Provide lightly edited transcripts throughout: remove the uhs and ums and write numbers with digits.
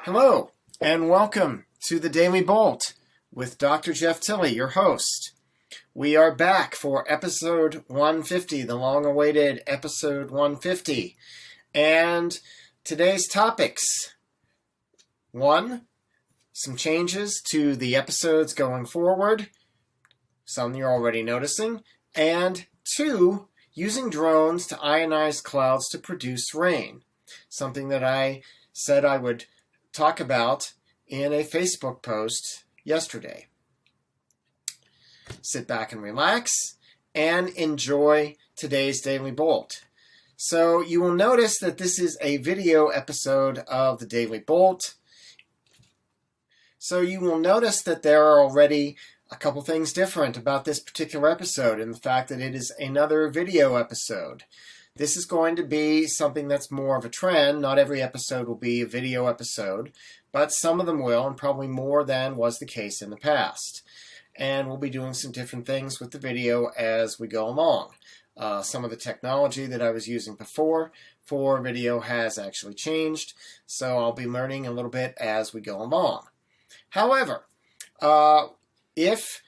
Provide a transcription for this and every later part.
Hello, and welcome to the Daily Bolt with Dr. Jeff Tilley, your host. We are back for episode 150, the long-awaited episode 150. And today's topics: 1, some changes to the episodes going forward, some you're already noticing, and 2, using drones to ionize clouds to produce rain, something that I said I would talk about in a Facebook post yesterday. Sit back and relax and enjoy today's Daily Bolt. So you will notice that this is a video episode of the Daily Bolt. So you will notice that there are already a couple things different about this particular episode, and the fact that it is another video episode. This is going to be something that's more of a trend. Not every episode will be a video episode, but some of them will, and probably more than was the case in the past. And we'll be doing some different things with the video as we go along. Some of the technology that I was using before for video has actually changed, so I'll be learning a little bit as we go along. However, if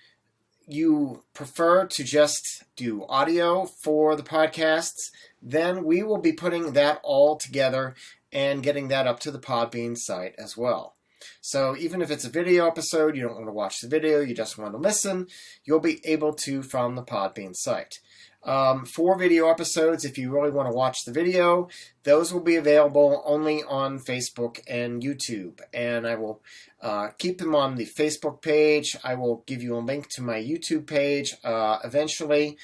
you prefer to just do audio for the podcasts, then we will be putting that all together and getting that up to the Podbean site as well. So even if it's a video episode, you don't want to watch the video, you just want to listen, you'll be able to from the Podbean site. For video episodes, if you really want to watch the video, those will be available only on Facebook and YouTube. And I will keep them on the Facebook page. I will give you a link to my YouTube page eventually.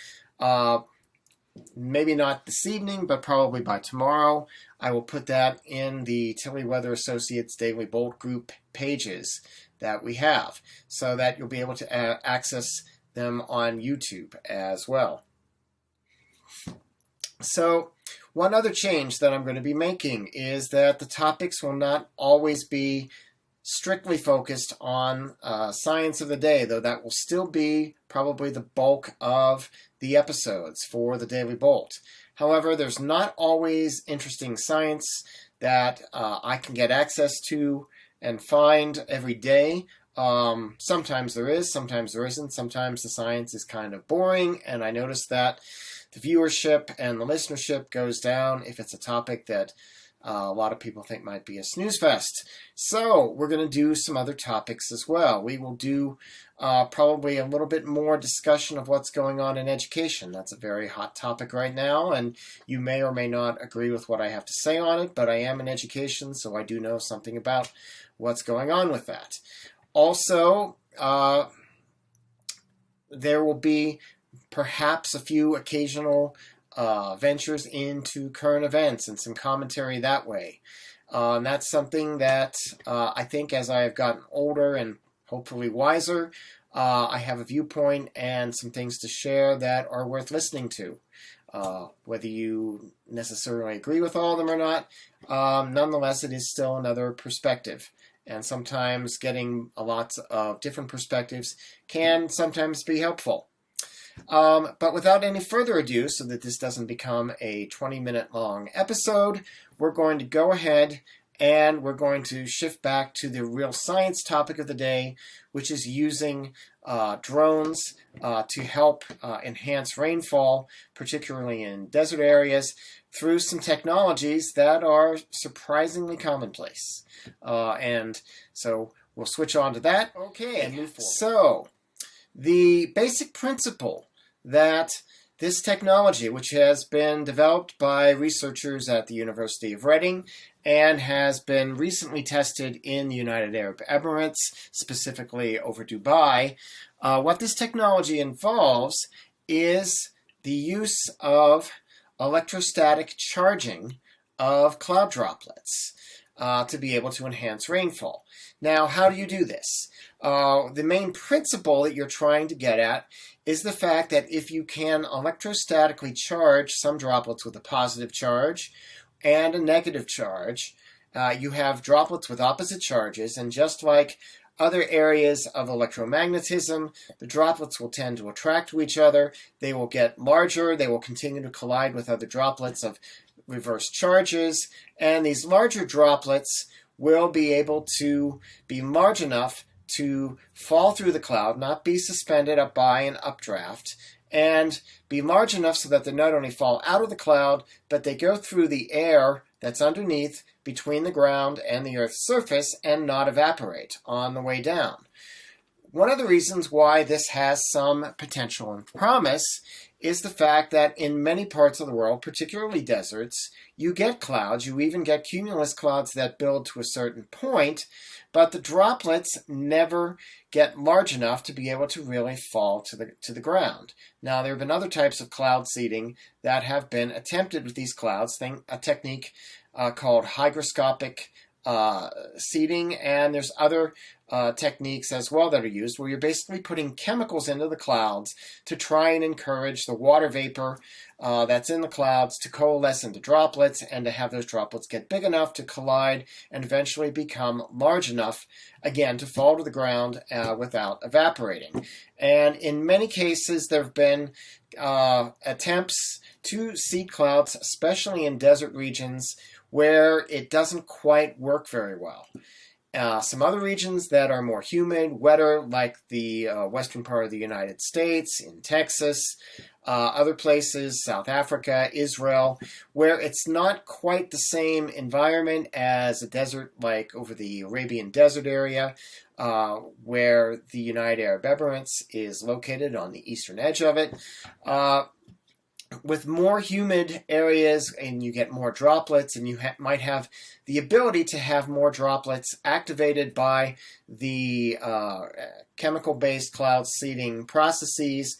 Maybe not this evening, but probably by tomorrow. I will put that in the Tilley Weather Associates Daily Bolt group pages that we have, so that you'll be able to access them on YouTube as well. So, one other change that I'm going to be making is that the topics will not always be strictly focused on science of the day, though that will still be probably the bulk of the episodes for the Daily Bolt. However, there's not always interesting science that I can get access to and find every day. Sometimes there is, sometimes there isn't. Sometimes the science is kind of boring, and I notice that the viewership and the listenership goes down if it's a topic that a lot of people think might be a snooze fest. So we're going to do some other topics as well. We will do probably a little bit more discussion of what's going on in education. That's a very hot topic right now, and you may or may not agree with what I have to say on it, but I am in education, so I do know something about what's going on with that. Also, there will be perhaps a few occasional ventures into current events and some commentary that way. And that's something that I think as I have gotten older and hopefully wiser, I have a viewpoint and some things to share that are worth listening to. Whether you necessarily agree with all of them or not, nonetheless, it is still another perspective. And sometimes getting a lot of different perspectives can sometimes be helpful. But without any further ado, so that this doesn't become a 20-minute long episode, we're going to go ahead and we're going to shift back to the real science topic of the day, which is using drones to help enhance rainfall, particularly in desert areas, through some technologies that are surprisingly commonplace. And so we'll switch on to that. Okay, and move forward. So, the basic principle that this technology, which has been developed by researchers at the University of Reading and has been recently tested in the United Arab Emirates, specifically over Dubai, what this technology involves is the use of electrostatic charging of cloud droplets to be able to enhance rainfall. Now, how do you do this? The main principle that you're trying to get at is the fact that if you can electrostatically charge some droplets with a positive charge and a negative charge, you have droplets with opposite charges, and just like other areas of electromagnetism, the droplets will tend to attract to each other, they will get larger, they will continue to collide with other droplets of reverse charges, and these larger droplets will be able to be large enough to fall through the cloud, not be suspended up by an updraft, and be large enough so that they not only fall out of the cloud, but they go through the air that's underneath between the ground and the Earth's surface and not evaporate on the way down. One of the reasons why this has some potential and promise is the fact that in many parts of the world, particularly deserts, you get clouds. You even get cumulus clouds that build to a certain point, but the droplets never get large enough to be able to really fall to the ground. Now, there have been other types of cloud seeding that have been attempted with these clouds, a technique called hygroscopic seeding, and there's other techniques as well that are used where you're basically putting chemicals into the clouds to try and encourage the water vapor that's in the clouds to coalesce into droplets and to have those droplets get big enough to collide and eventually become large enough, again, to fall to the ground without evaporating. And in many cases, there have been attempts to seed clouds, especially in desert regions, where it doesn't quite work very well. Some other regions that are more humid, wetter, like the western part of the United States, in Texas, other places, South Africa, Israel, where it's not quite the same environment as a desert like over the Arabian Desert area, where the United Arab Emirates is located on the eastern edge of it. With more humid areas and you get more droplets, and you might have the ability to have more droplets activated by the chemical-based cloud seeding processes,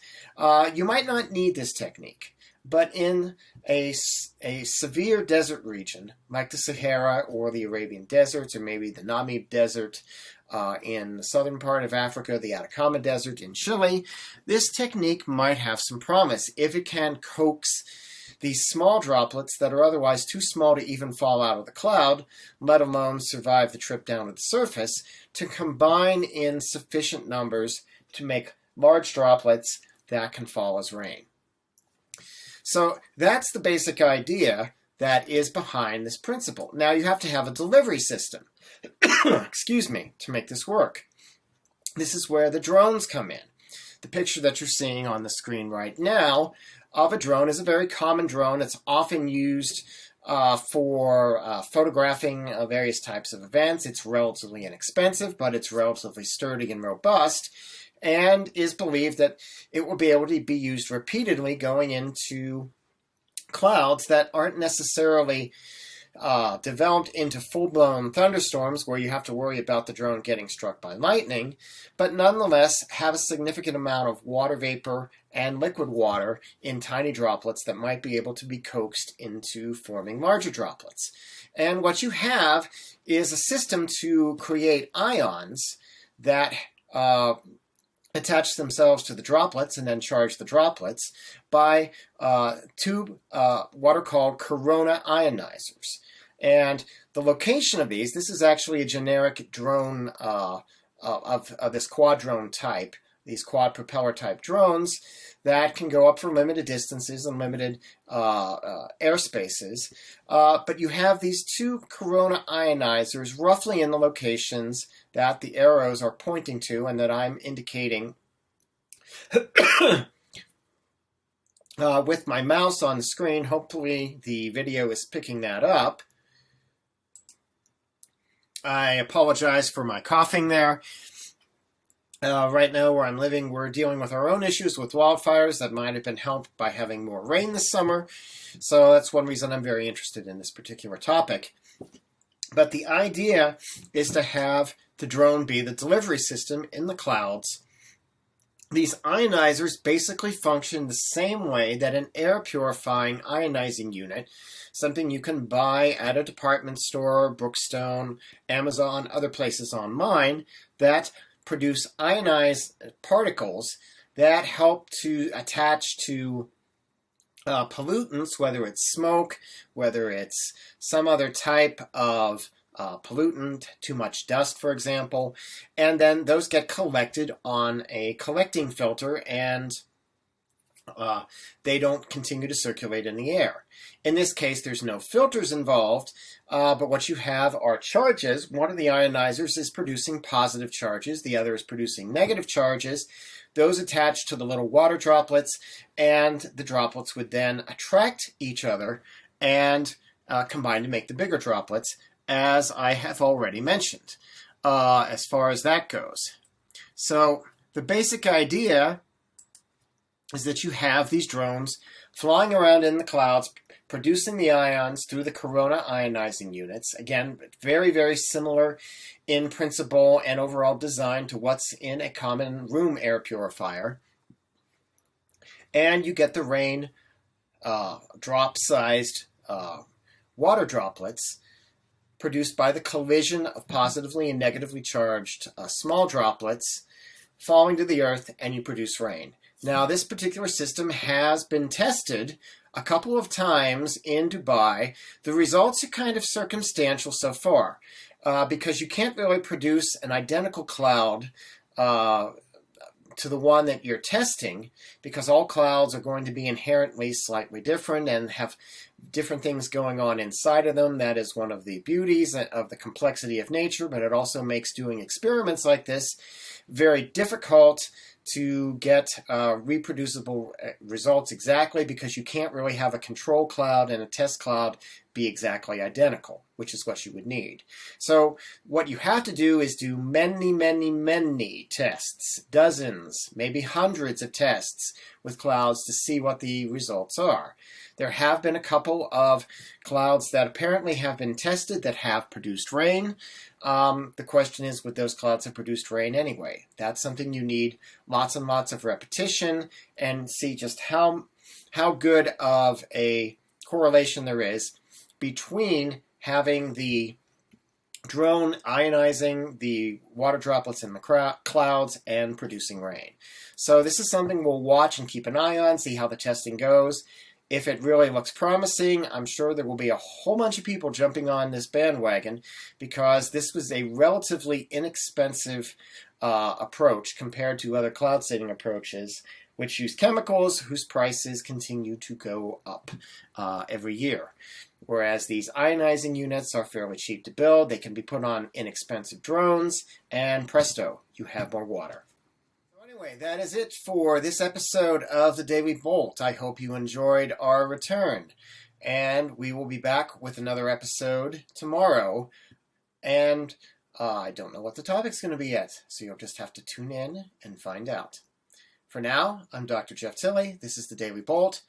you might not need this technique. But in a severe desert region, like the Sahara or the Arabian deserts, or maybe the Namib Desert, in the southern part of Africa, the Atacama Desert in Chile, this technique might have some promise if it can coax these small droplets that are otherwise too small to even fall out of the cloud, let alone survive the trip down to the surface, to combine in sufficient numbers to make large droplets that can fall as rain. So that's the basic idea that is behind this principle. Now you have to have a delivery system, excuse me, to make this work. This is where the drones come in. The picture that you're seeing on the screen right now of a drone is a very common drone. It's often used for photographing various types of events. It's relatively inexpensive, but it's relatively sturdy and robust, and is believed that it will be able to be used repeatedly going into clouds that aren't necessarily developed into full-blown thunderstorms where you have to worry about the drone getting struck by lightning, but nonetheless have a significant amount of water vapor and liquid water in tiny droplets that might be able to be coaxed into forming larger droplets. And what you have is a system to create ions that attach themselves to the droplets and then charge the droplets by what are called corona ionizers. And the location of these, this is actually a generic drone of this quad drone type, these quad propeller type drones that can go up for limited distances and limited airspaces. But you have these two corona ionizers roughly in the locations that the arrows are pointing to and that I'm indicating with my mouse on the screen. Hopefully the video is picking that up. I apologize for my coughing there. Right now where I'm living, we're dealing with our own issues with wildfires that might have been helped by having more rain this summer. So that's one reason I'm very interested in this particular topic. But the idea is to have the drone be the delivery system in the clouds. These ionizers basically function the same way that an air purifying ionizing unit, something you can buy at a department store, Brookstone, Amazon, other places online, that produce ionized particles that help to attach to pollutants, whether it's smoke, whether it's some other type of pollutant, too much dust, for example, and then those get collected on a collecting filter and they don't continue to circulate in the air. In this case, there's no filters involved, but what you have are charges. One of the ionizers is producing positive charges, the other is producing negative charges. Those attach to the little water droplets, and the droplets would then attract each other and combine to make the bigger droplets, as I have already mentioned, as far as that goes. So the basic idea is that you have these drones flying around in the clouds, producing the ions through the corona ionizing units. Again, very, very similar in principle and overall design to what's in a common room air purifier. And you get the rain drop-sized water droplets produced by the collision of positively and negatively charged small droplets falling to the earth, and you produce rain. Now, this particular system has been tested a couple of times in Dubai. The results are kind of circumstantial so far because you can't really produce an identical cloud to the one that you're testing, because all clouds are going to be inherently slightly different and have different things going on inside of them. That is one of the beauties of the complexity of nature, but it also makes doing experiments like this very difficult to get reproducible results exactly, because you can't really have a control cloud and a test cloud be exactly identical, which is what you would need. So what you have to do is do many, many, many tests, dozens, maybe hundreds of tests with clouds to see what the results are. There have been a couple of clouds that apparently have been tested that have produced rain. The question is, would those clouds have produced rain anyway? That's something you need lots and lots of repetition and see just how good of a correlation there is between having the drone ionizing the water droplets in the clouds and producing rain. So this is something we'll watch and keep an eye on, see how the testing goes. If it really looks promising, I'm sure there will be a whole bunch of people jumping on this bandwagon, because this was a relatively inexpensive approach compared to other cloud seeding approaches, which use chemicals whose prices continue to go up every year. Whereas these ionizing units are fairly cheap to build, they can be put on inexpensive drones, and presto, you have more water. Anyway, that is it for this episode of the Daily Bolt. I hope you enjoyed our return, and we will be back with another episode tomorrow. And I don't know what the topic's going to be yet, so you'll just have to tune in and find out. For now, I'm Dr. Jeff Tilley. This is the Daily Bolt,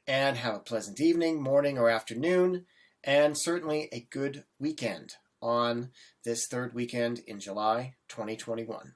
and have a pleasant evening, morning, or afternoon, and certainly a good weekend on this third weekend in July 2021.